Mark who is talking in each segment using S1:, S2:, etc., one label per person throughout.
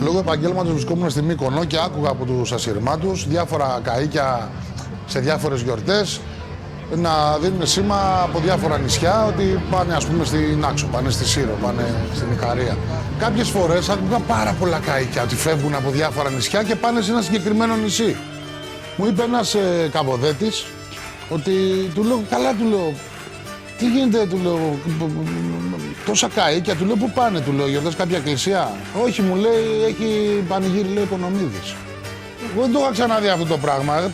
S1: λόγω επαγγέλματος βρισκόμουν στη Μύκονο και άκουγα από τους ασυρμάτους διάφορα καΐκια σε διάφορες γιορτές να δίνουν σήμα από διάφορα νησιά ότι πάνε ας πούμε στην Άξο, πάνε στη Σύρο, πάνε στην Ικαρία. Κάποιες φορές άκουγα πάρα πολλά καΐκια ότι φεύγουν από διάφορα νησιά και πάνε σε ένα συγκεκριμένο νησί. Μου είπε ένας Καβοδέτης ότι του λέω, καλά του λέω, τι γίνεται, του λέω, τόσα καΐκια, του λέω, πού πάνε, του λέω, γιορτές κάποια εκκλησία. Όχι, μου λέει, έχει πανηγύρι, λέει, Οικονομίδης. Εγώ δεν το είχα ξαναδεί αυτό το πράγμα.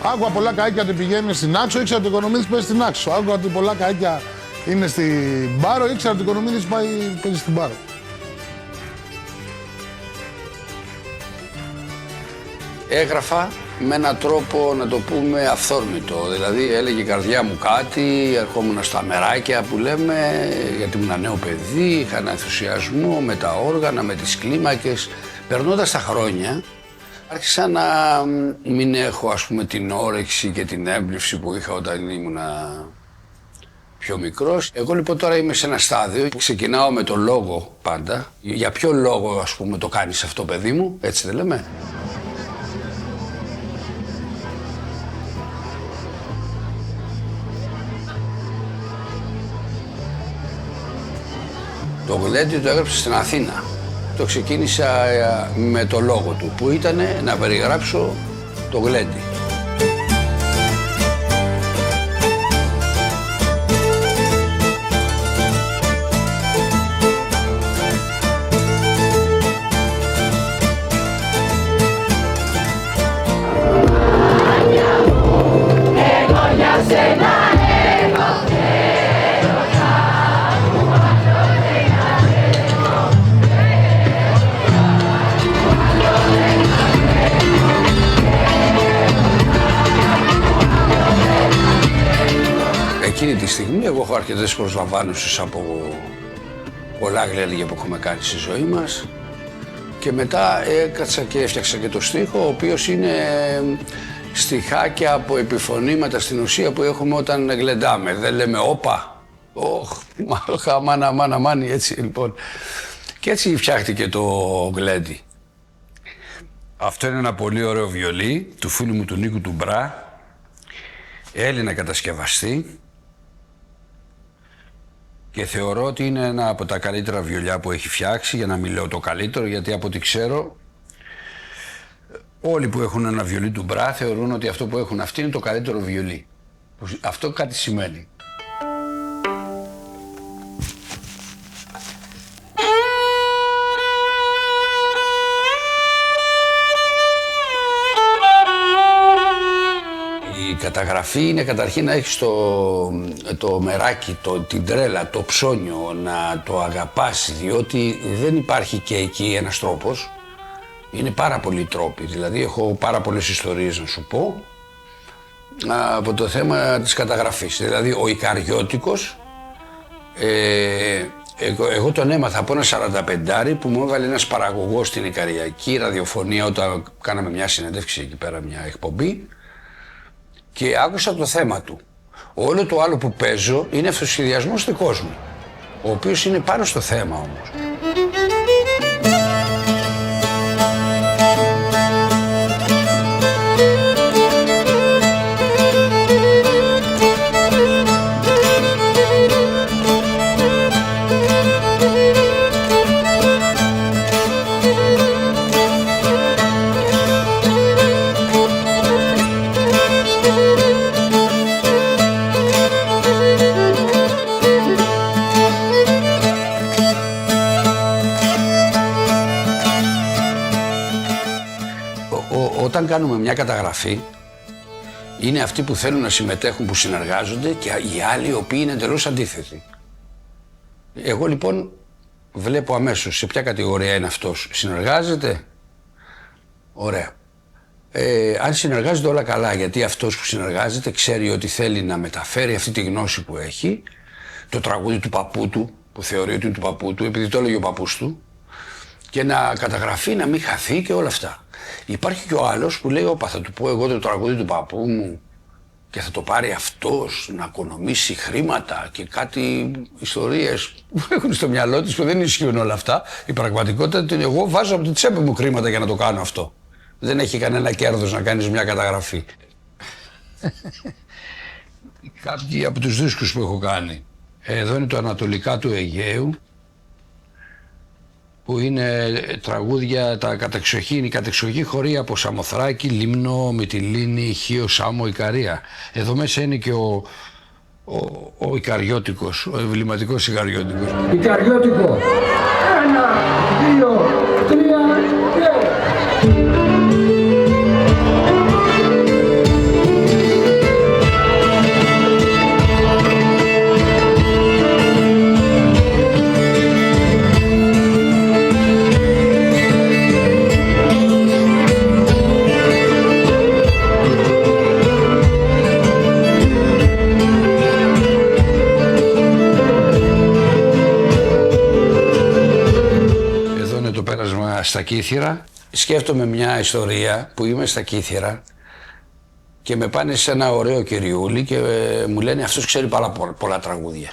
S1: Άκουγα πολλά καΐκια ότι πηγαίνει στην Άξο, ήξερα ότι ο Οικονομίδης παίζει στην Άξο. Άκουγα ότι πολλά καΐκια είναι στην Πάρο, ήξερα ότι ο Οικονομίδης παίζει στην Πάρο.
S2: Έγραφα με έναν τρόπο, να το πούμε, αυθόρμητο. Δηλαδή έλεγε η καρδιά μου κάτι, ερχόμουν στα μεράκια που λέμε, γιατί ήμουν νέο παιδί, είχα ένα ενθουσιασμό με τα όργανα, με τις κλίμακες. Περνώντας τα χρόνια, άρχισα να μην έχω, ας πούμε, την όρεξη και την έμπνευση που είχα όταν ήμουνα πιο μικρός. Εγώ λοιπόν τώρα είμαι σε ένα στάδιο, ξεκινάω με το λόγο πάντα. Για ποιο λόγο, ας πούμε, το κάνεις αυτό, παιδί μου, έτσι δεν λέμε? Το γλέντι το έγραψε στην Αθήνα. Το ξεκίνησα με το λόγο του, που ήταν να περιγράψω το γλέντι. Εκείνη τη στιγμή εγώ έχω αρκετές προσλαμβάνωσες από πολλά γλένδια που έχουμε κάνει στη ζωή μας και μετά έκατσα και έφτιαξα και το στίχο, ο οποίος είναι στιχάκια από επιφωνήματα στην ουσία που έχουμε όταν γλεντάμε. Δεν λέμε όπα, μάνα μάνι, έτσι λοιπόν. Και έτσι φτιάχτηκε το γλέντι. Αυτό είναι ένα πολύ ωραίο βιολί του φίλου μου του Νίκου του Μπρά, Έλληνα κατασκευαστή. Και θεωρώ ότι είναι ένα από τα καλύτερα βιολιά που έχει φτιάξει, για να μην λέω το καλύτερο, γιατί από ό,τι ξέρω όλοι που έχουν ένα βιολί του Μπρά θεωρούν ότι αυτό που έχουν αυτοί είναι το καλύτερο βιολί. Αυτό κάτι σημαίνει. Η καταγραφή είναι καταρχήν να έχεις το μεράκι, την τρέλα, το ψώνιο, να το αγαπάς, διότι δεν υπάρχει και εκεί ένας τρόπος. Είναι πάρα πολλοί τρόποι, δηλαδή έχω πάρα πολλές ιστορίες να σου πω από το θέμα της καταγραφής. Δηλαδή ο Ικαριώτικος, εγώ τον έμαθα από ένα 45άρι που μου έβαλε ένας παραγωγός στην Ικαριακή ραδιοφωνία όταν κάναμε μια συνέντευξη εκεί πέρα, μια εκπομπή. Και άκουσα το θέμα του. Όλο το άλλο που παίζω είναι αυτοσχεδιασμός δικός μου, ο οποίος είναι πάνω στο θέμα όμως. Όταν κάνουμε μια καταγραφή, είναι αυτοί που θέλουν να συμμετέχουν, που συνεργάζονται, και οι άλλοι οι οποίοι είναι εντελώς αντίθετοι. Εγώ λοιπόν βλέπω αμέσως σε ποια κατηγορία είναι αυτός. Συνεργάζεται, ωραία. Αν συνεργάζεται όλα καλά, γιατί αυτός που συνεργάζεται ξέρει ότι θέλει να μεταφέρει αυτή τη γνώση που έχει, το τραγούδι του παππού του, που θεωρεί ότι είναι του παππού του, επειδή το έλεγε ο παππούς του, και να καταγραφεί, να μην χαθεί και όλα αυτά. Υπάρχει και ο άλλος που λέει, όπα, θα του πω εγώ το τραγούδι του παππού μου και θα το πάρει αυτός να οικονομήσει χρήματα και κάτι ιστορίες που έχουν στο μυαλό της που δεν ισχύουν όλα αυτά. Η πραγματικότητα είναι ότι εγώ βάζω από τη τσέπη μου χρήματα για να το κάνω αυτό. Δεν έχει κανένα κέρδος να κάνεις μια καταγραφή. Κάποιοι από τους δίσκους που έχω κάνει. Εδώ είναι το Ανατολικά του Αιγαίου, που είναι τραγούδια, τα κατεξοχή, η κατεξοχή χωρεί από Σαμοθράκη, Λίμνο, Μυτιλήνη, Χίο, Σάμο, Ικαρία. Εδώ μέσα είναι και ο Ικαριώτικος, ο εμβληματικός Ικαριώτικος.
S3: Ικαριώτικο. 1, 2, 3 και...
S2: Στα Κύθυρα. Σκέφτομαι μια ιστορία που είμαι στα Κύθυρα και με πάνε σε ένα ωραίο κυριούλι και μου λένε αυτός ξέρει πάρα πολλά τραγούδια.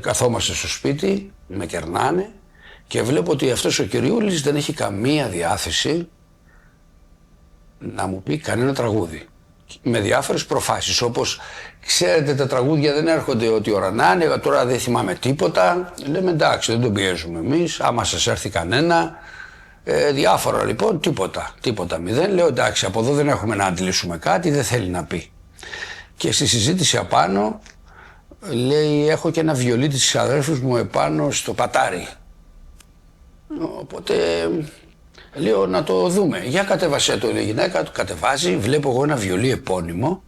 S2: Καθόμαστε στο σπίτι, με κερνάνε και βλέπω ότι αυτός ο κυριούλης δεν έχει καμία διάθεση να μου πει κανένα τραγούδι. Με διάφορες προφάσεις, όπως ξέρετε τα τραγούδια δεν έρχονται ό,τι ώρα να είναι, τώρα δεν θυμάμαι τίποτα. Λέμε εντάξει, δεν τον πιέζουμε εμείς, άμα σας έρθει κανένα. Διάφορα λοιπόν, τίποτα μηδέν. Λέω εντάξει, από εδώ δεν έχουμε να αντιλήσουμε κάτι, δεν θέλει να πει. Και στη συζήτηση απάνω λέει έχω και ένα βιολί της αδέρφους μου επάνω στο πατάρι. Οπότε λέω να το δούμε. Για κατέβασέ το, λέει η γυναίκα, το κατεβάζει, βλέπω εγώ ένα βιολί επώνυμο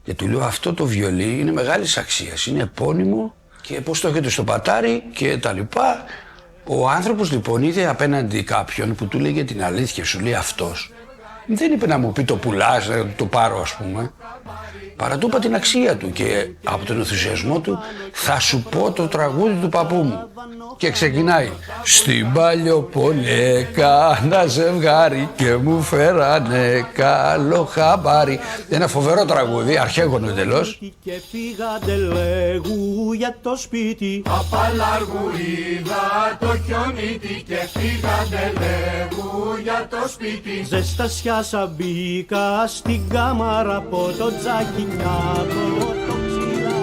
S2: και του λέω αυτό το βιολί είναι μεγάλης αξίας, είναι επώνυμο και πώς το έχετε στο πατάρι και τα λοιπά. Ο άνθρωπος λοιπόν είδε απέναντι κάποιον που του λέγε την αλήθεια, σου λέει αυτός. Δεν είπε να μου πει το πουλάς, να το πάρω ας πούμε. Παρά του είπα την αξία του και από τον ενθουσιασμό του θα σου πω το τραγούδι του παππού μου. Και ξεκινάει. Στην Παλιοπόλη κάνα ζευγάρι και μου φέρανε καλό χαμπάρι. Ένα φοβερό τραγούδι, αρχαίγωνο εντελώς.
S4: Και φύγατε λέγου για το σπίτι.
S5: Απαλαργουρίδα το χιονίτι και φύγατε λέγου για το σπίτι.
S4: Ζεστασιάσα μπήκα στην κάμαρα από το τζάκι κι από το ξυλά.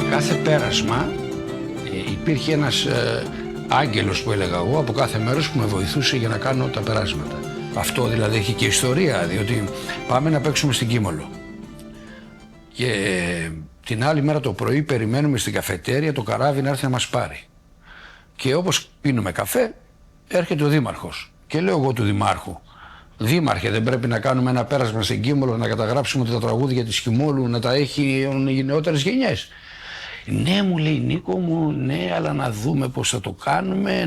S2: Κάθε πέρασμα υπήρχε ένας άγγελος που έλεγα εγώ από κάθε μέρος που με βοηθούσε για να κάνω τα περάσματα. Αυτό δηλαδή έχει και ιστορία, διότι πάμε να παίξουμε στην Κίμολο και την άλλη μέρα το πρωί περιμένουμε στην καφετέρια το καράβι να έρθει να μας πάρει. Και όπως πίνουμε καφέ έρχεται ο δήμαρχος και λέω εγώ του δημάρχου, δήμαρχε, δεν πρέπει να κάνουμε ένα πέρασμα στην Κίμολο να καταγράψουμε ότι τα τραγούδια της Κιμόλου να τα έχουν οι νεότερες γενιές. Ναι, μου λέει Νίκο μου, ναι, αλλά να δούμε πώς θα το κάνουμε,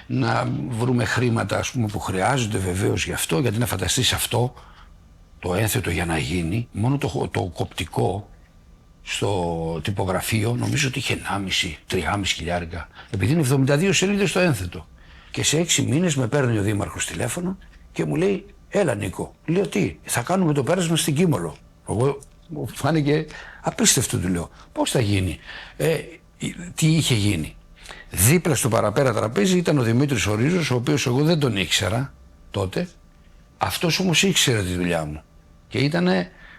S2: να βρούμε χρήματα ας πούμε, που χρειάζονται βεβαίως γι' αυτό, γιατί να φανταστείς αυτό, το ένθετο για να γίνει, μόνο το κοπτικό στο τυπογραφείο νομίζω ότι είχε 1,5-3,5 χιλιάρικα, επειδή είναι 72 σελίδες το ένθετο. Και σε 6 μήνες με παίρνει ο δήμαρχος τηλέφωνο και μου λέει, έλα Νίκο, λέω τι, θα κάνουμε το πέρασμα στην Κίμολο. Εγώ μου φάνηκε απίστευτο, του λέω. Πώς θα γίνει, τι είχε γίνει. Δίπλα στο παραπέρα τραπέζι ήταν ο Δημήτρης ο Ρίζος, ο οποίος εγώ δεν τον ήξερα τότε. Αυτός όμως ήξερε τη δουλειά μου και ήταν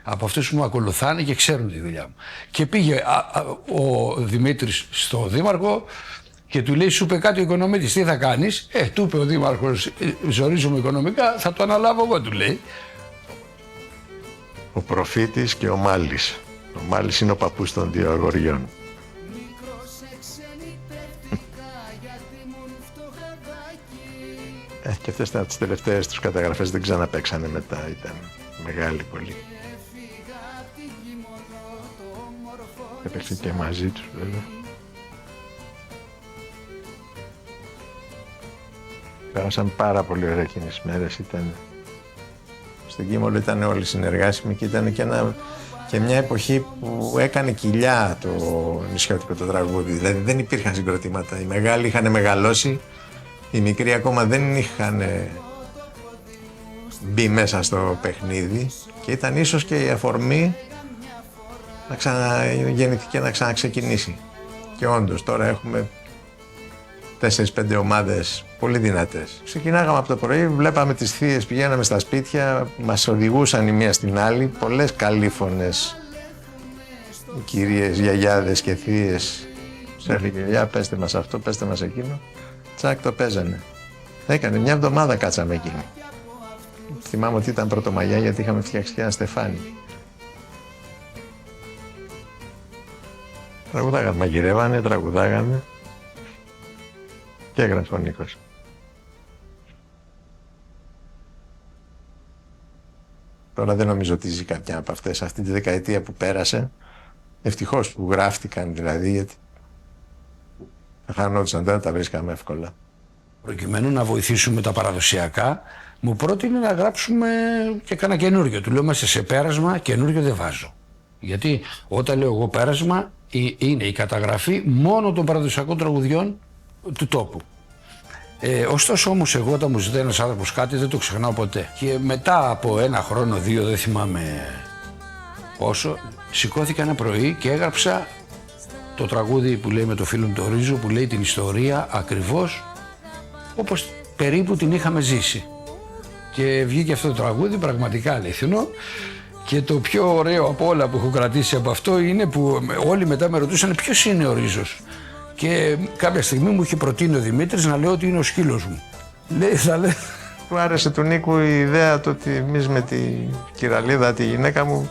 S2: από αυτούς που μου ακολουθάνε και ξέρουν τη δουλειά μου. Και πήγε ο Δημήτρης στο δήμαρχο και του λέει, σου είπε κάτι ο οικονομίτης, τι θα κάνεις. Του είπε ο δήμαρχος, ζορίζομαι οικονομικά, θα το αναλάβω εγώ, του λέει.
S6: Ο Προφήτης και ο Μάλης. Ο Μάλης είναι ο παππούς των δύο αγοριών. Και αυτές ήταν τις τελευταίες τους καταγραφές, δεν ξαναπαίξανε μετά, ήταν μεγάλη πολύ. έπαιξε και μαζί τους βέβαια. Πέρασαν πάρα πολύ ωραία εκείνες τις μέρες. Στην Κίμολο ήταν όλοι συνεργάσιμοι και ήταν και μια εποχή που έκανε κοιλιά το νησιώτικο το τραγούδι. Δηλαδή δεν υπήρχαν συγκροτήματα. Οι μεγάλοι είχαν μεγαλώσει, οι μικροί ακόμα δεν είχαν μπει μέσα στο παιχνίδι και ήταν ίσως και η αφορμή να ξαναγεννηθεί και να ξαναξεκινήσει. Και όντως τώρα έχουμε 4-5 ομάδες πολύ δυνατές. Ξεκινάγαμε από το πρωί, βλέπαμε τις θείες, πηγαίναμε στα σπίτια, μας οδηγούσαν η μία στην άλλη, πολλές καλήφωνες κυρίες, γιαγιάδες και θείες. Σε έλεγε, για πέστε μας αυτό, πέστε μας εκείνο. Τσακ, το παίζανε. Έκανε μια εβδομάδα κάτσαμε εκείνη. Θυμάμαι ότι ήταν Πρωτομαγιά γιατί είχαμε φτιάξει και ένα στεφάνι. Τραγουδάγανε, μαγειρεύανε, τραγουδάγανε και έγραψε ο Νίκος. Τώρα δεν νομίζω ότι ζει κάποια από αυτές. Αυτή τη δεκαετία που πέρασε, ευτυχώς που γράφτηκαν δηλαδή, γιατί θα χανόντουσαν, δεν τα βρίσκαμε εύκολα.
S2: Προκειμένου να βοηθήσουμε τα παραδοσιακά, μου πρότεινε να γράψουμε και κάνα καινούριο. Του λέω, είμαστε σε πέρασμα, καινούριο δεν βάζω. Γιατί όταν λέω εγώ πέρασμα, είναι η καταγραφή μόνο των παραδοσιακών τραγουδιών του τόπου. Ωστόσο όμως εγώ όταν μου ζητάει ένας άνθρωπος κάτι δεν το ξεχνάω ποτέ. Και μετά από 1 χρόνο, 2, δεν θυμάμαι πόσο, σηκώθηκα ένα πρωί και έγραψα το τραγούδι που λέει με το φίλο μου το Ρίζο, που λέει την ιστορία ακριβώς όπως περίπου την είχαμε ζήσει. Και βγήκε αυτό το τραγούδι πραγματικά αληθινό. Και το πιο ωραίο από όλα που έχω κρατήσει από αυτό είναι που όλοι μετά με ρωτούσαν ποιος είναι ο Ρίζος. Και κάποια στιγμή μου είχε προτείνει ο Δημήτρης να λέω ότι είναι ο σκύλος μου. Λέει, θα λέει.
S6: Του άρεσε του Νίκου η ιδέα το ότι εμείς με τη Κυραλίδα, τη γυναίκα μου,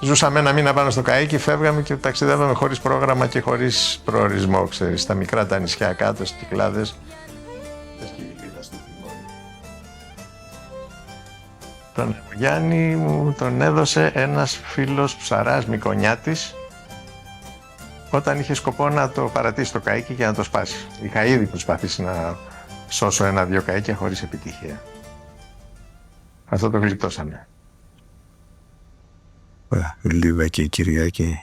S6: ζούσαμε 1 μήνα πάνω στο Καΐκι, φεύγαμε και ταξιδεύαμε χωρίς πρόγραμμα και χωρίς προορισμό, ξέρεις, στα μικρά τα νησιά κάτω, στις Κυκλάδες. Τον Γιάννη μου τον έδωσε ένας φίλος ψαράς Μικονιάτης όταν είχε σκοπό να το παρατήσει το καΐκι και να το σπάσει. Είχα ήδη προσπαθήσει να σώσω 1-2 καΐκια χωρίς επιτυχία. Αυτό το γλιτώσαμε.
S7: Λίβα και η Κυριακή.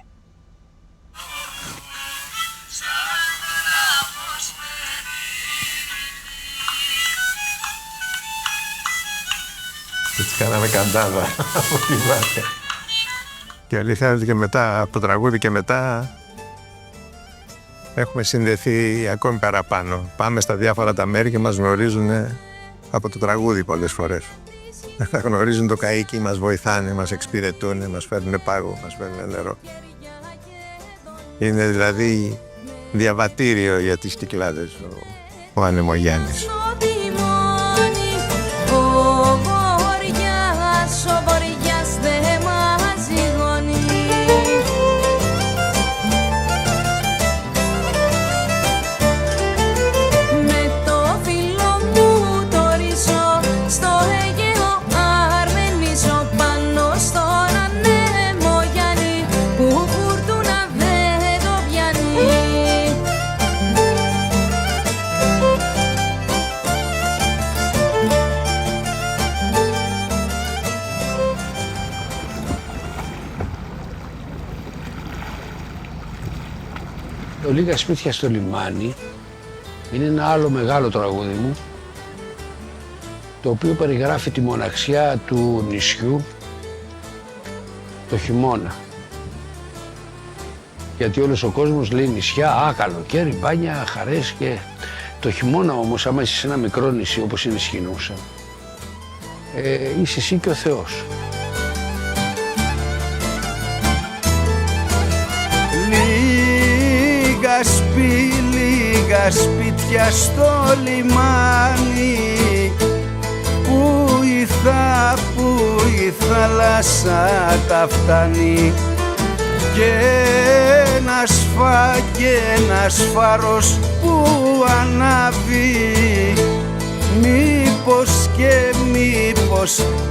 S6: Έτσι κάναμε καντάδα από τη βάρκα.
S7: Και αλήθεια είναι ότι και μετά, από το τραγούδι και μετά, έχουμε συνδεθεί ακόμη παραπάνω. Πάμε στα διάφορα τα μέρη και μας γνωρίζουν από το τραγούδι πολλές φορές. Θα γνωρίζουν το καΐκι, μας βοηθάνε, μας εξυπηρετούν, μας φέρνουν πάγο, μας φέρνουν νερό. Είναι δηλαδή διαβατήριο για τις Κυκλάδες ο Ανεμογιάννης.
S2: Το Λίγα σπίτια στο λιμάνι είναι ένα άλλο μεγάλο τραγούδι μου, το οποίο περιγράφει τη μοναξιά του νησιού το χειμώνα. Γιατί όλος ο κόσμος λέει νησιά, καλοκαίρι, μπάνια, χαρές, και το χειμώνα όμως, άμα είσαι σε ένα μικρό νησί όπως είναι η Σχοινούσα, είσαι εσύ και ο Θεός.
S8: Λίγα σπίτια στο λιμάνι, που η θάλασσα τα φτάνει, και ένας φάρος που ανάβει, μήπως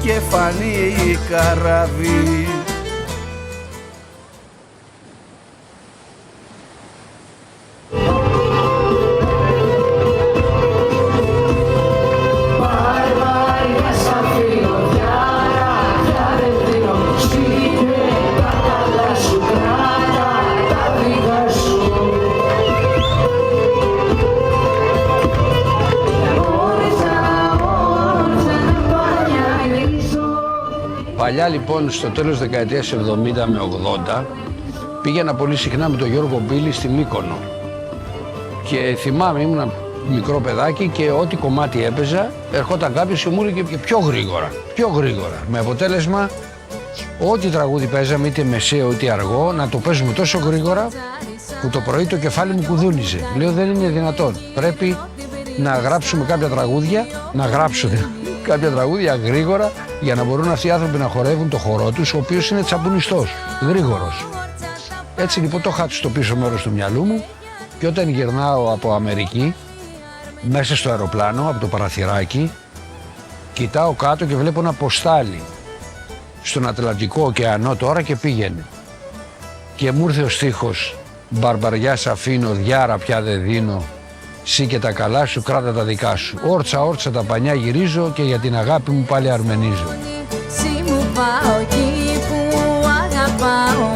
S8: και φανεί καράβι.
S2: Παλιά λοιπόν στο τέλος δεκαετίας 70 με 80 πήγαινα πολύ συχνά με τον Γιώργο Μπίλη στη Μύκονο. Και θυμάμαι, ήμουν μικρό παιδάκι και ό,τι κομμάτι έπαιζα, ερχόταν κάποιος και μου έλεγε και πιο γρήγορα. Με αποτέλεσμα, ό,τι τραγούδι παίζαμε, είτε μεσαίο είτε αργό, να το παίζουμε τόσο γρήγορα που το πρωί το κεφάλι μου κουδούνιζε. Λέω, δεν είναι δυνατόν. Πρέπει να γράψουμε κάποια τραγούδια, κάποια τραγούδια γρήγορα για να μπορούν αυτοί οι άνθρωποι να χορεύουν το χορό τους, ο οποίος είναι τσαμπουνιστός, γρήγορος. Έτσι λοιπόν το είχα στο πίσω μέρος του μυαλού μου και όταν γυρνάω από Αμερική, μέσα στο αεροπλάνο, από το παραθυράκι, κοιτάω κάτω και βλέπω ένα ποστάλι στον Ατλαντικό ωκεανό τώρα και πήγαινε. Και μου ήρθε ο στίχος «Μπαρμπαριά σ' αφήνω, διάρα πια δεν δίνω, σύ και τα καλά σου, κράτα τα δικά σου. Όρτσα τα πανιά γυρίζω και για την αγάπη μου πάλι αρμενίζω».
S9: Σύ μου πάω εκεί που αγαπάω.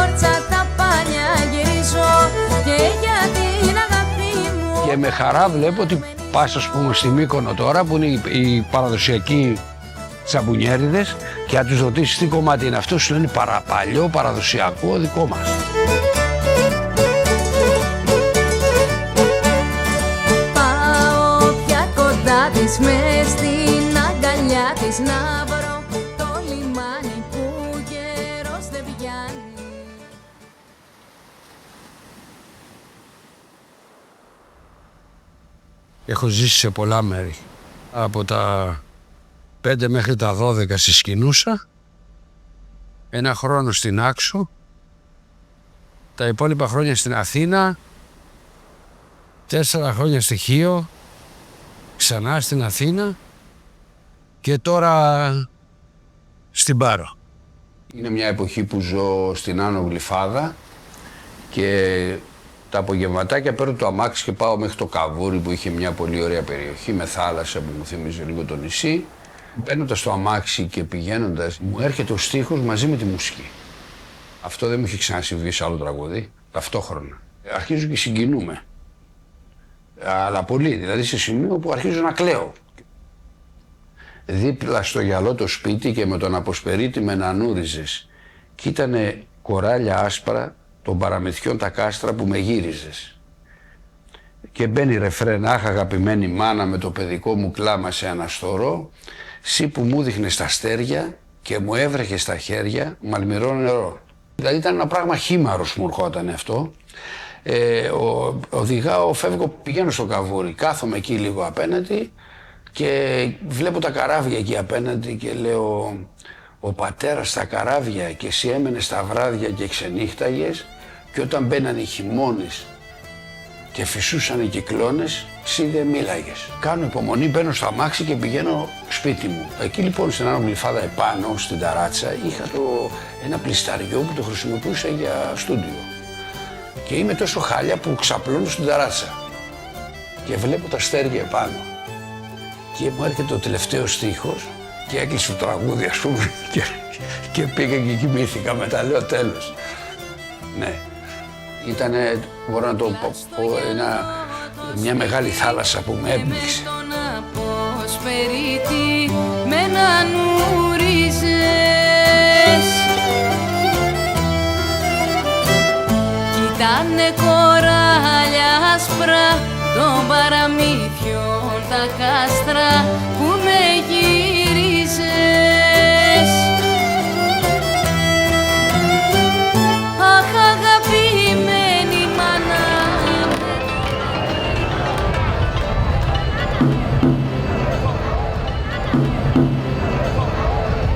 S9: Όρτσα τα πανιά γυρίζω και για την αγάπη μου.
S2: Και με χαρά βλέπω ότι πας ας πούμε στη Μύκονο τώρα που είναι οι παραδοσιακοί τσαμπουνιέριδες και αν τους ρωτήσεις τι κομμάτι είναι αυτό, σου λένε παραπαλιό, παραδοσιακό, δικό μας.
S9: Πάω πια κοντά της, μες στην αγκαλιά της, να βρω το λιμάνι που καιρός δεν πιάνει.
S2: Έχω ζήσει σε πολλά μέρη. Από τα 5 μέχρι τα 12 στη Σκηνούσα, 1 χρόνο στην Άξο, τα υπόλοιπα χρόνια στην Αθήνα, 4 χρόνια στη Χίο, ξανά στην Αθήνα και τώρα στην Πάρο. Είναι μια εποχή που ζω στην Άνω Γλυφάδα και τα απογευματάκια παίρνω το αμάξι και πάω μέχρι το Καβούρι που είχε μια πολύ ωραία περιοχή με θάλασσα που μου θυμίζει λίγο το νησί. Μπαίνοντας στο αμάξι και πηγαίνοντας, μου έρχεται ο στίχος μαζί με τη μουσική. Αυτό δεν μου είχε ξανασυμβεί σε άλλο τραγούδι, ταυτόχρονα. Αρχίζω και συγκινούμε. Αλλά πολύ, δηλαδή σε σημείο που αρχίζω να κλαίω. Δίπλα στο γυαλό το σπίτι και με τον Αποσπερίτη με νανούριζες. Κι ήτανε κοράλια άσπρα των παραμυθιών τα κάστρα που με γύριζες. Και μπαίνει ρεφρέν, αχ αγαπημένη μάνα με το παιδικό μου κλάμα σε αναστορώ, σύ που μου δείχνες τα αστέρια και μου έβρεχε στα χέρια μαλμυρό νερό. Δηλαδή ήταν ένα πράγμα χήμαρος μου ερχόταν αυτό. Οδηγάω, φεύγω, πηγαίνω στο Καβούρι, κάθομαι εκεί λίγο απέναντι και βλέπω τα καράβια εκεί απέναντι και λέω ο πατέρας στα καράβια και εσύ έμενες τα βράδια και ξενύχταγες και όταν μπαίνανε οι χειμώνες και φυσούσαν οι κυκλώνες, εσύ δεν μίλαγες. Κάνω υπομονή, μπαίνω στο αμάξι και πηγαίνω σπίτι μου. Εκεί λοιπόν στην Άνω Γλυφάδα επάνω, στην ταράτσα, είχα ένα πλισταριό που το χρησιμοποιούσα για στούντιο. Και είμαι τόσο χάλια που ξαπλώνω στην ταράτσα. Και βλέπω τα αστέρια επάνω. Και μου έρχεται ο τελευταίος στίχος και έκλεισε το τραγούδι ας πούμε και πήγα και κοιμήθηκα μετά, λέω τέλος. Ναι. Ήτανε, μπορώ να το πω, μια μεγάλη θάλασσα που με έπνιξε.
S9: Τον Αποσπερίτη με νανούριζες. Κοίτανε κοράλια άσπρα των παραμύθιων τα κάστρα που με γύριζες. Αχ αγαπημένη μάνα.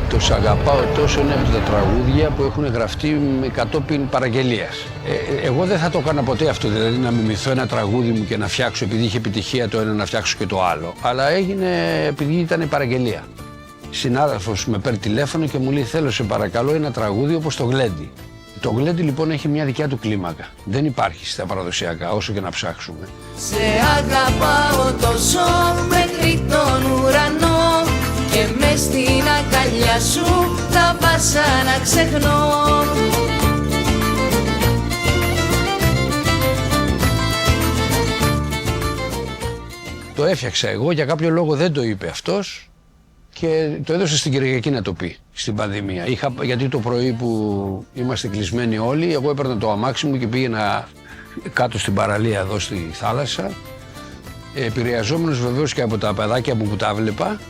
S2: Το «Σ' αγαπάω τόσο» είναι από τα τραγούδια που έχουν γραφτεί με κατόπιν παραγγελίας. Εγώ δεν θα το έκανα ποτέ αυτό, δηλαδή να μιμηθώ ένα τραγούδι μου και να φτιάξω, επειδή είχε επιτυχία το ένα, να φτιάξω και το άλλο. Αλλά έγινε επειδή ήταν παραγγελία. Συνάδελφος με παίρνει τηλέφωνο και μου λέει θέλω σε παρακαλώ ένα τραγούδι όπως το Γλέντι. Το Γλέντι λοιπόν έχει μια δικιά του κλίμακα. Δεν υπάρχει στα παραδοσιακά όσο και να ψάξουμε.
S9: Σε αγαπάω τόσο μέχρι τον ουρανό και μες στην αγκαλιά σου τα βασάνα ξεχνώ.
S2: έφτιαξα εγώ, για κάποιο λόγο δεν το είπε αυτός και το έδωσε στην Κυριακή να το πει, στην πανδημία. Γιατί το πρωί που είμαστε κλεισμένοι όλοι, εγώ έπαιρνα το αμάξι μου και πήγαινα κάτω στην παραλία εδώ στη θάλασσα, επηρεαζόμενος βεβαίως και από τα παιδάκια μου που τα βλέπα,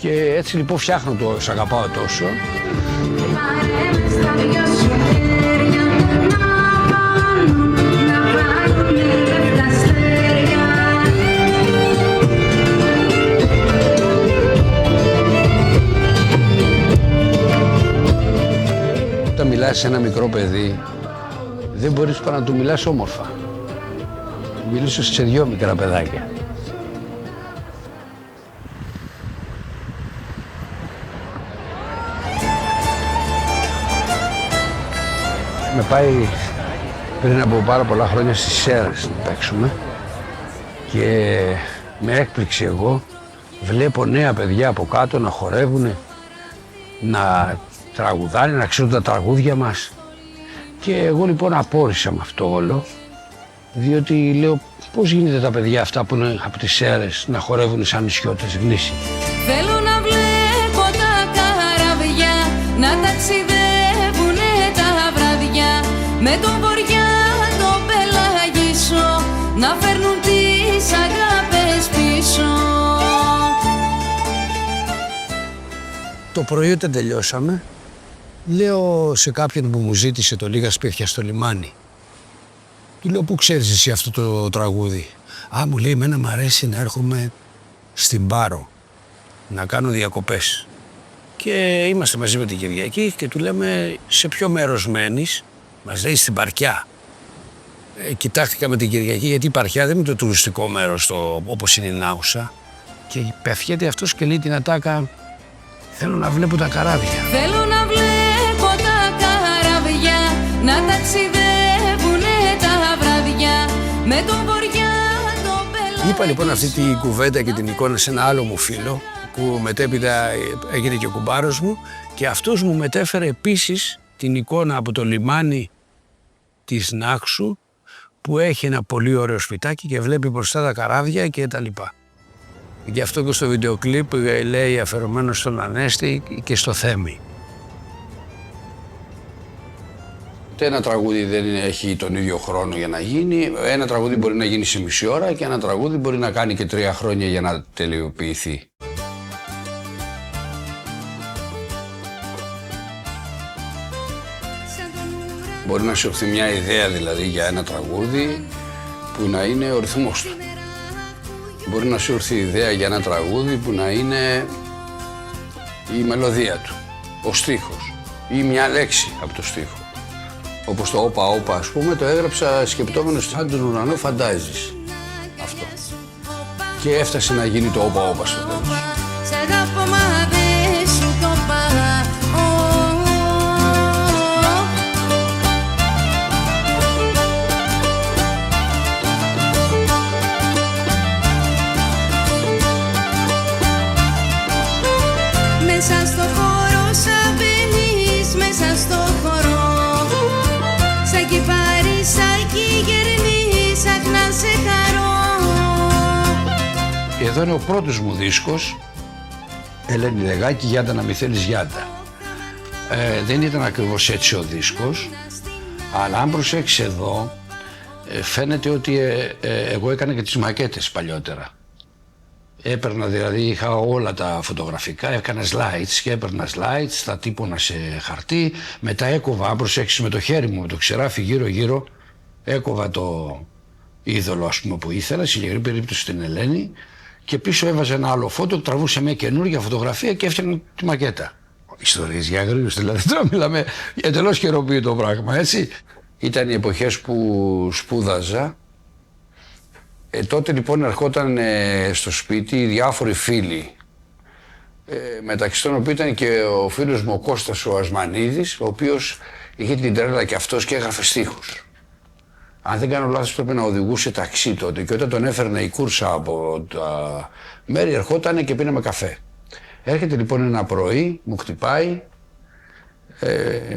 S2: και έτσι λοιπόν φτιάχνω το «Σ' αγαπάω τόσο». Όταν μιλάς σε ένα μικρό παιδί, δεν μπορείς παρά να του μιλάς όμορφα. Μιλήσω σε 2 μικρά παιδάκια. Με πάει πριν από πάρα πολλά χρόνια στις Σέρρες να παίξουμε και με έκπληξη εγώ βλέπω νέα παιδιά από κάτω να χορεύουν, να τραγουδάνε, να ξέρουν τα τραγούδια μας, και εγώ λοιπόν απόρρισα με αυτό όλο, διότι λέω πώς γίνεται τα παιδιά αυτά που είναι από τις Σέρρες να χορεύουν σαν νησιώτες γνήσιοι.
S9: Θέλω να βλέπω τα καραβιά να ταξιδεύουνε τα βραδιά, με τον βοριά το πελαγισό να φέρνουν τις αγάπες πίσω.
S4: Το πρωί όταν τελειώσαμε, λέω σε κάποιον που μου ζήτησε το «Λίγα σπίτια στο λιμάνι». Του λέω, πού ξέρεις εσύ αυτό το τραγούδι? Α, μου λέει, εμένα μου αρέσει να έρχομαι στην Πάρο, να κάνω διακοπές. Και είμαστε μαζί με την Κυριακή και του λέμε, σε ποιο μέρος μένεις? Μας λέει, στην Παρκιά. Κοιτάχτηκα με την Κυριακή, γιατί η Παρκιά δεν είναι το τουριστικό μέρος όπως είναι η Νάουσα. Και πέφτει αυτός και λέει την ατάκα, θέλω να βλέπω τα καράβια.
S9: Θέλω να βλέπω τα καραβιά να ταξιδεύουνε τα βραδιά, με τον βοριά το πελαγισό.
S4: Είπα λοιπόν αυτή την κουβέντα και την εικόνα σε ένα άλλο μου φίλο, που μετέπειτα έγινε και ο κουμπάρος μου, και αυτός μου μετέφερε επίσης την εικόνα από το λιμάνι της Νάξου, που έχει ένα πολύ ωραίο σπιτάκι και βλέπει μπροστά τα καράβια και τα λοιπά. Γι' αυτό και στο βίντεο κλιπ λέει αφιερωμένο στον Ανέστη και στο Θέμη.
S2: Ένα τραγούδι δεν έχει τον ίδιο χρόνο για να γίνει. Ένα τραγούδι μπορεί να γίνει σε μισή ώρα και ένα τραγούδι μπορεί να κάνει και 3 χρόνια για να τελειοποιηθεί. Μπορεί να σου έρθει μια ιδέα δηλαδή για ένα τραγούδι που να είναι ο ρυθμός του. Μπορεί να σου έρθει ιδέα για ένα τραγούδι που να είναι η μελωδία του, ο στίχος ή μια λέξη από το στίχο. Όπως το όπα όπα, ας πούμε, το έγραψα σκεπτόμενος αν τον ουρανό φαντάζεις αυτό. Και έφτασε να γίνει το όπα όπα στο τέλος.
S9: Σ' αγαπώ μα δεν σου το παρά. Μέσα στο χώρο σαν μπαίνεις μέσα στο χώρο, σαν κυπάρι, σαν κυγερνής, αχ να σε χαρώ.
S2: Και εδώ είναι ο πρώτος μου δίσκος, Ελένη Λεγάκη, Γιάντα να μη θέλεις Γιάντα. Δεν ήταν ακριβώς έτσι ο δίσκος, αλλά αν προσέξεις εδώ, φαίνεται ότι εγώ έκανα και τις μακέτες παλιότερα. Έπαιρνα δηλαδή, είχα όλα τα φωτογραφικά, έκανα slides και έπαιρνα slides, τα τύπωνα σε χαρτί, μετά έκοβα, αν προσέξεις, με το χέρι μου, με το ξεράφι γύρω-γύρω, έκοβα το είδωλο, ας πούμε, που ήθελα, σε συγκεκριμένη περίπτωση την Ελένη, και πίσω έβαζα ένα άλλο φώτο, τραβούσα μια καινούργια φωτογραφία και έφτιανα τη μακέτα. Ιστορίες για αγρίους, δηλαδή, τώρα μιλάμε εντελώς χειροποίητο πράγμα, έτσι. Ήταν οι εποχές που σπούδαζα. Τότε λοιπόν ερχόταν στο σπίτι διάφοροι φίλοι, μεταξύ των οποίων ήταν και ο φίλος μου ο Κώστας ο Ασμανίδης, ο οποίος είχε την τρέλα και αυτός και έγραφε στίχους. Αν δεν κάνω λάθος πρέπει να οδηγούσε ταξί τότε, και όταν τον έφερνε η κούρσα από τα μέρη ερχόταν και πίναμε καφέ. Έρχεται λοιπόν ένα πρωί, μου χτυπάει,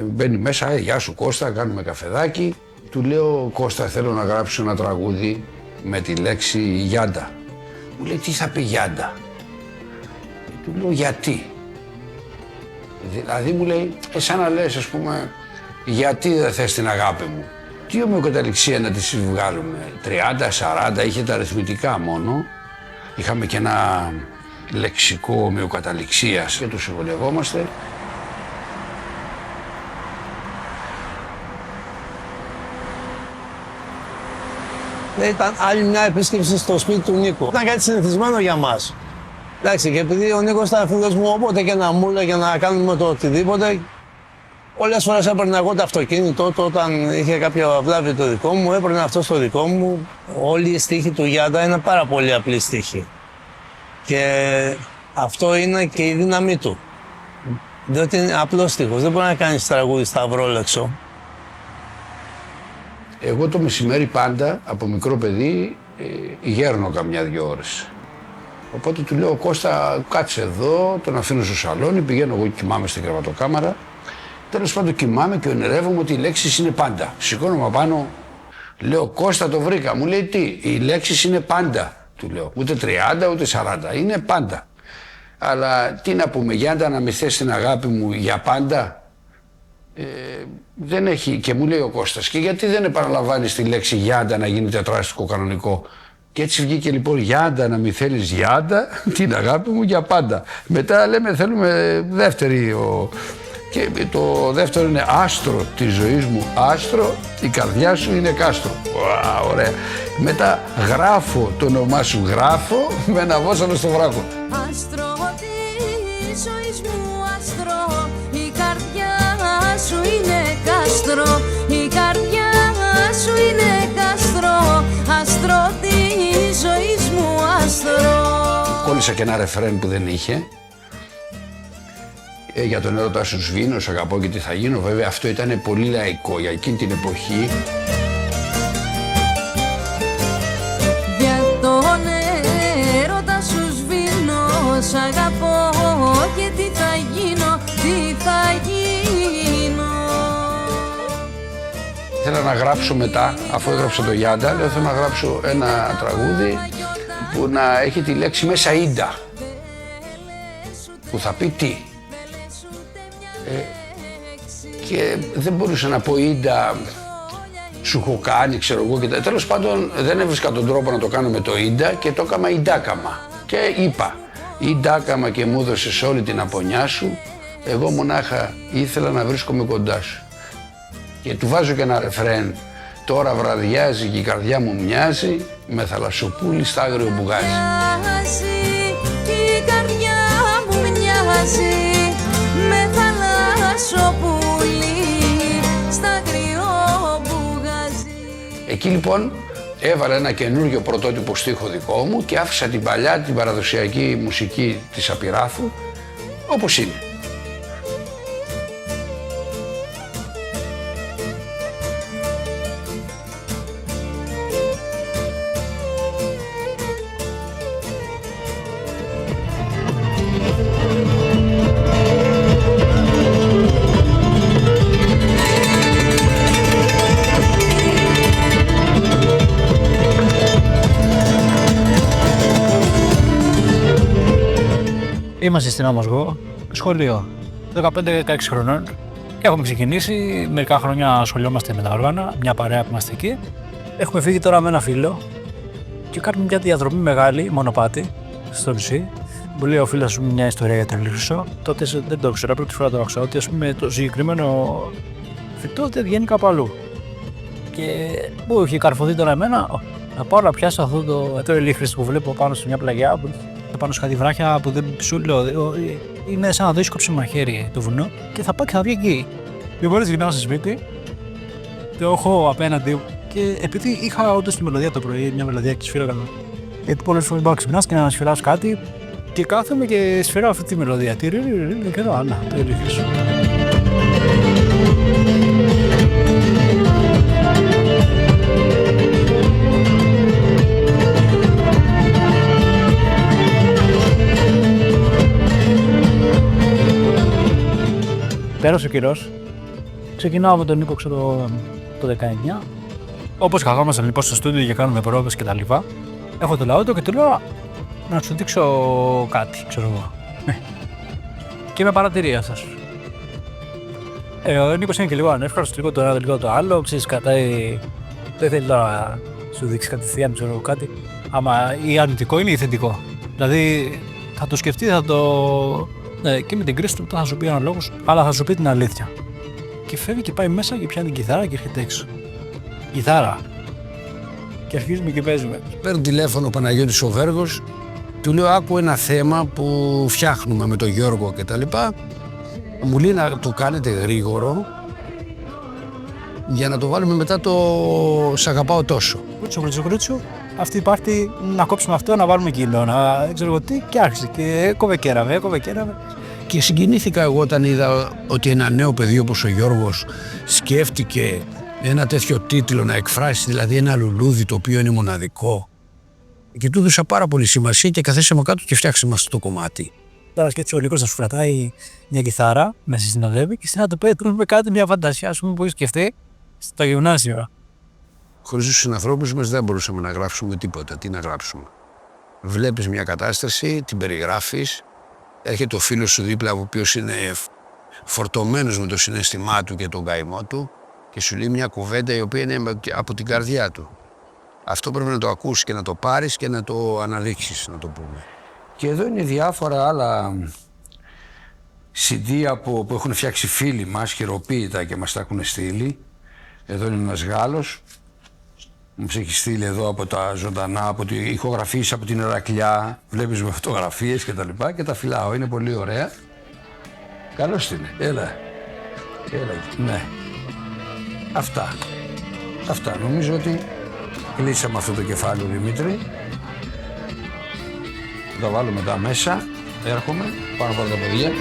S2: μπαίνει μέσα, γεια σου Κώστα, κάνουμε καφεδάκι. Του λέω, Κώστα, θέλω να γράψω ένα τραγούδι με τη λέξη Γιάντα. Μου λέει τι θα πει Γιάντα. Του λέω γιατί. Δηλαδή μου λέει, σαν να λες ας πούμε, γιατί δεν θες την αγάπη μου. Τι ομοιοκαταληξία να τη βγάλουμε, 30, 40, είχε τα αριθμητικά μόνο. Είχαμε και ένα λεξικό ομοιοκαταληξίας και το συμβολευόμαστε.
S10: Ήταν άλλη μια επίσκεψη στο σπίτι του Νίκου. Ήταν κάτι συνηθισμένο για μας. Εντάξει, και επειδή ο Νίκος ήταν φίλος μου, όποτε και να μου έλεγε να κάνουμε το οτιδήποτε, πολλές φορές έπαιρνα εγώ το αυτοκίνητο του όταν είχε κάποια βλάβη το δικό μου, έπαιρνα αυτό στο δικό μου. Όλη η στίχη του Γιάντα είναι πάρα πολύ απλή στίχη. Και αυτό είναι και η δύναμή του. Διότι είναι απλός στίχος, δεν μπορεί να κάνεις τραγούδι σταυρόλεξο.
S2: Εγώ το μεσημέρι πάντα, από μικρό παιδί, γέρνω καμιά-δυο ώρες. Οπότε του λέω, Κώστα, κάτσε εδώ, τον αφήνω στο σαλόνι, πηγαίνω εγώ και κοιμάμαι στην κρεβατοκάμαρα. Τέλος πάντων κοιμάμαι και ονειρεύομαι ότι οι λέξεις είναι πάντα. Σηκώνομαι πάνω, λέω, Κώστα, το βρήκα. Μου λέει, τι, οι λέξεις είναι πάντα, του λέω. Ούτε 30, ούτε 40, είναι πάντα. Αλλά τι να πούμε, Γιάντα, να με θες την αγάπη μου για πάντα. Δεν έχει, και μου λέει ο Κώστας, και γιατί δεν επαναλαμβάνεις τη λέξη Γιάντα να γίνει τετράστικο κανονικό. Και έτσι βγήκε λοιπόν Γιάντα, να μην θέλεις Γιάντα, την αγάπη μου για πάντα. Μετά λέμε θέλουμε δεύτερη, και το δεύτερο είναι άστρο της ζωής μου, άστρο, η καρδιά σου είναι κάστρο. Ωραία. Μετά γράφω το όνομά σου, γράφω με ένα βόσανο στο βράχο.
S9: Άστρο της ζωής μου, άστρο, η καρδιά σου είναι κάστρο, η καρδιά σου είναι κάστρο, άστρο της ζωής μου, άστρο.
S2: Κόλλησα και ένα ρεφρέν που δεν είχε. Για τον έρωτα σου σβήνω, σ' αγαπώ και τι θα γίνω. Βέβαια αυτό ήταν πολύ λαϊκό για εκείνη την εποχή.
S9: Για τον έρωτα σου σβήνω, σ' αγαπώ και τι θα γίνω, τι θα γίνω.
S2: Θέλω να γράψω μετά, αφού έγραψα το Γιάντα, λέω θέλω να γράψω ένα τραγούδι που να έχει τη λέξη μέσα ίντα. Που θα πει τι. Και δεν μπορούσα να πω ίντα, σου έχω κάνει, ξέρω εγώ και τα. Τέλος πάντων δεν έβρισκα τον τρόπο να το κάνω με το ίντα και το έκανα ιντάκαμα. Και είπα, ιντάκαμα και μου έδωσες όλη την απονιά σου, εγώ μονάχα ήθελα να βρίσκομαι κοντά σου. Και του βάζω και ένα ρεφρέν, τώρα βραδιάζει και η καρδιά μου μοιάζει με θαλασσοπούλι στα άγριο μπουγάζι.
S9: Η καρδιά μου μοιάζει με θαλασσοπούλι στα άγριο μπουγάζι.
S2: Εκεί λοιπόν έβαλα ένα καινούργιο πρωτότυπο στίχο δικό μου και άφησα την παλιά, την παραδοσιακή μουσική της Απειράθου όπως είναι.
S11: Είμαστε στην Αμασγό, σχολείο, 15-16 χρονών. Έχουμε ξεκινήσει, μερικά χρόνια ασχολιόμαστε με τα όργανα, μια παρέα που είμαστε εκεί. Έχουμε φύγει τώρα με ένα φίλο και κάνουμε μια διαδρομή μεγάλη, μονοπάτι, στο νησί. Μου λέει ο φίλος μου μια ιστορία για τον Λύσσο. Τότε δεν το ξέρω, πρώτη φορά το άκουσα, ότι ας πούμε το συγκεκριμένο φυτό δεν βγαίνει κάπου αλλού. Και μου είχε καρφωθεί τώρα εμένα, να πάω να πιάσω αυτό το ελίχρηστο που βλέπω πάνω σε μια πλαγιά. Πάνω σε κάτι βράχια που δεν σου λέω, είναι σαν να δω σκόψει μαχαίρι το βουνό και θα πάω και θα βγει εκεί. Δύο φορές γυρνάω στο σπίτι, το έχω απέναντι και επειδή είχα όντως τη μελωδία το πρωί, μια μελωδία και σφυράγα. Γιατί πολλές φορές μπορώ να ξυπνάς και να σφυράς κάτι και κάθομαι και σφυράω αυτή τη μελωδία. Τι ρίλι και εδώ, να, το ελίχεις. Πέρασε ο καιρός, ξεκινάω με τον Νίκο το 19. Όπως καθόμασταν λοιπόν στο στούντιο και κάνουμε πρόβες και τα λοιπά, έχω το λαότο και του λέω να σου δείξω κάτι, ξέρω εγώ. Και με παρατηρία σας. Ο Νίκος είναι και λίγο ανεύκολος, λίγο το ένα, λίγο το άλλο. Ξέρεις, κατάει. Δεν θέλει τώρα να σου δείξει κατευθείαν, ξέρω κάτι. Άμα ή αρνητικό είναι ή θετικό. Δηλαδή θα το σκεφτεί, θα το. Ναι, και με την κρίση του θα σου πει ένα λόγο, αλλά θα σου πει την αλήθεια. Και φεύγει και πάει μέσα και πιάνει την κιθάρα και έρχεται έξω. Κιθάρα. Και αρχίζουμε και παίζουμε.
S4: Παίρνει τηλέφωνο ο Παναγιώτης ο Βέργος, του λέω άκου ένα θέμα που φτιάχνουμε με τον Γιώργο κτλ. Μου λέει να το κάνετε γρήγορο για να το βάλουμε μετά το «Σ' αγαπάω τόσο».
S11: Κρίτσου, αυτή η πάρτι να κόψουμε αυτό, να βάλουμε εκείνο, να ξέρω εγώ τι, και άρχισε και έκοβε κέραμε.
S4: Και συγκινήθηκα εγώ όταν είδα ότι ένα νέο παιδί όπως ο Γιώργος σκέφτηκε ένα τέτοιο τίτλο να εκφράσει, δηλαδή ένα λουλούδι το οποίο είναι μοναδικό. Και του έδωσα πάρα πολύ σημασία και καθίσαμε κάτω και φτιάξαμε αυτό το κομμάτι.
S11: Τώρα σκέφτεσαι ο Νίκος να σου κρατάει μια κιθάρα, με συνοδεύει και να το πέτρουμε κάτι, μια φαντασία, ας πούμε, που έχει σκεφτεί στο γυμνάσιο.
S4: Χωρίς τους συνανθρώπους μας δεν μπορούσαμε να γράψουμε τίποτα. Τι να γράψουμε. Βλέπεις μια κατάσταση, την περιγράφεις, έρχεται ο φίλος σου δίπλα, ο οποίος είναι φορτωμένος με το συναίσθημά του και τον καημό του και σου λέει μια κουβέντα η οποία είναι από την καρδιά του. Αυτό πρέπει να το ακούσεις και να το πάρεις και να το αναδείξεις, να το πούμε. Και εδώ είναι διάφορα άλλα CD που έχουν φτιάξει φίλοι μας, χειροποίητα και μας τα έχουν στείλει. Εδώ είναι ένας Γάλλος, μας έχει στείλει εδώ από τα ζωντανά, από τη ηχογραφίες από την Ηρακλιά, βλέπεις με φωτογραφίες και τα λοιπά και τα φυλάω, είναι πολύ ωραία. Καλώς την είναι, έλα, ναι. Αυτά, νομίζω ότι κλείσαμε αυτό το κεφάλαιο, Δημήτρη. Θα βάλω μετά μέσα, έρχομαι, πάνω από τα ποδιά.